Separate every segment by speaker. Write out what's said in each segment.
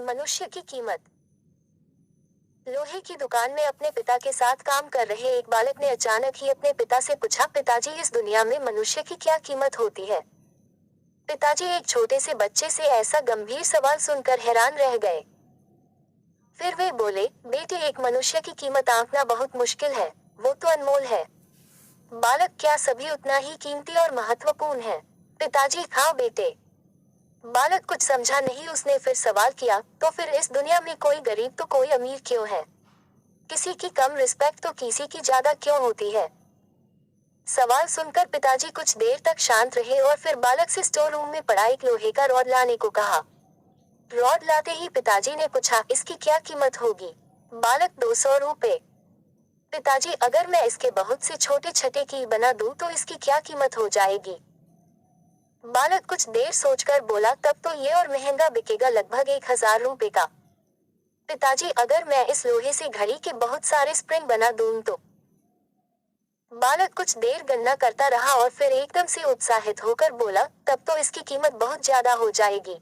Speaker 1: मनुष्य की कीमत। लोहे की दुकान में अपने पिता के साथ काम कर रहे एक बालक ने अचानक ही अपने पिता से पूछा, पिताजी, इस दुनिया में मनुष्य की क्या कीमत होती है? पिताजी एक छोटे से बच्चे से ऐसा गंभीर सवाल सुनकर हैरान रह गए। फिर वे बोले, बेटे, एक मनुष्य की कीमत आंकना बहुत मुश्किल है, वो तो अनमोल है। बालक, क्या सभी उतना ही कीमती और महत्वपूर्ण है? पिताजी, हाँ बेटे। बालक कुछ समझा नहीं। उसने फिर सवाल किया, तो फिर इस दुनिया में कोई गरीब तो कोई अमीर क्यों है? किसी की कम रिस्पेक्ट तो किसी की ज्यादा क्यों होती है? सवाल सुनकर पिताजी कुछ देर तक शांत रहे और फिर बालक से स्टोर रूम में पड़ा एक लोहे का रॉड लाने को कहा। रॉड लाते ही पिताजी ने पूछा, इसकी क्या कीमत होगी? बालक, 200 रुपए। पिताजी, अगर मैं इसके बहुत से छोटे छठे की बना दूं तो इसकी क्या कीमत हो जाएगी? बालक कुछ देर सोचकर बोला, तब तो ये और महंगा बिकेगा, लगभग 1000 रुपए का। पिताजी, अगर मैं इस लोहे से घड़ी के बहुत सारे स्प्रिंग बना दूं तो? बालक कुछ देर गणना करता रहा और फिर एकदम से उत्साहित होकर बोला, तब तो इसकी कीमत बहुत ज्यादा हो जाएगी।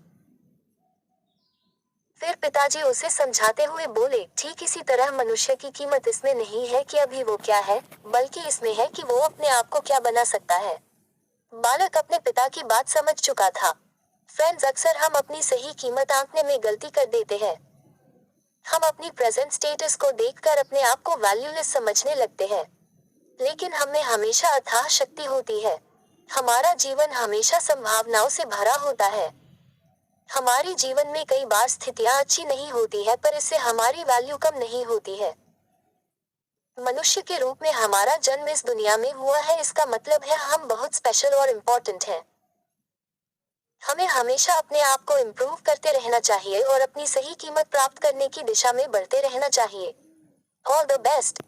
Speaker 1: फिर पिताजी उसे समझाते हुए बोले, ठीक इसी तरह मनुष्य की कीमत इसमें नहीं है कि अभी वो क्या है, बल्कि इसमें है कि वो अपने आप को क्या बना सकता है। बालक अपने पिता की बात समझ चुका था। फ्रेंड्स, अक्सर हम अपनी सही कीमत आंकने में गलती कर देते हैं। हम अपनी प्रेजेंट स्टेटस को देखकर अपने आप को वैल्यूलेस समझने लगते हैं। लेकिन हमें हमेशा अथाह शक्ति होती है। हमारा जीवन हमेशा संभावनाओं से भरा होता है। हमारे जीवन में कई बार स्थितियां अच्छी नहीं होती है, पर इससे हमारी वैल्यू कम नहीं होती है। मनुष्य के रूप में हमारा जन्म इस दुनिया में हुआ है, इसका मतलब है हम बहुत स्पेशल और इम्पोर्टेंट हैं। हमें हमेशा अपने आप को इम्प्रूव करते रहना चाहिए और अपनी सही कीमत प्राप्त करने की दिशा में बढ़ते रहना चाहिए। All the best.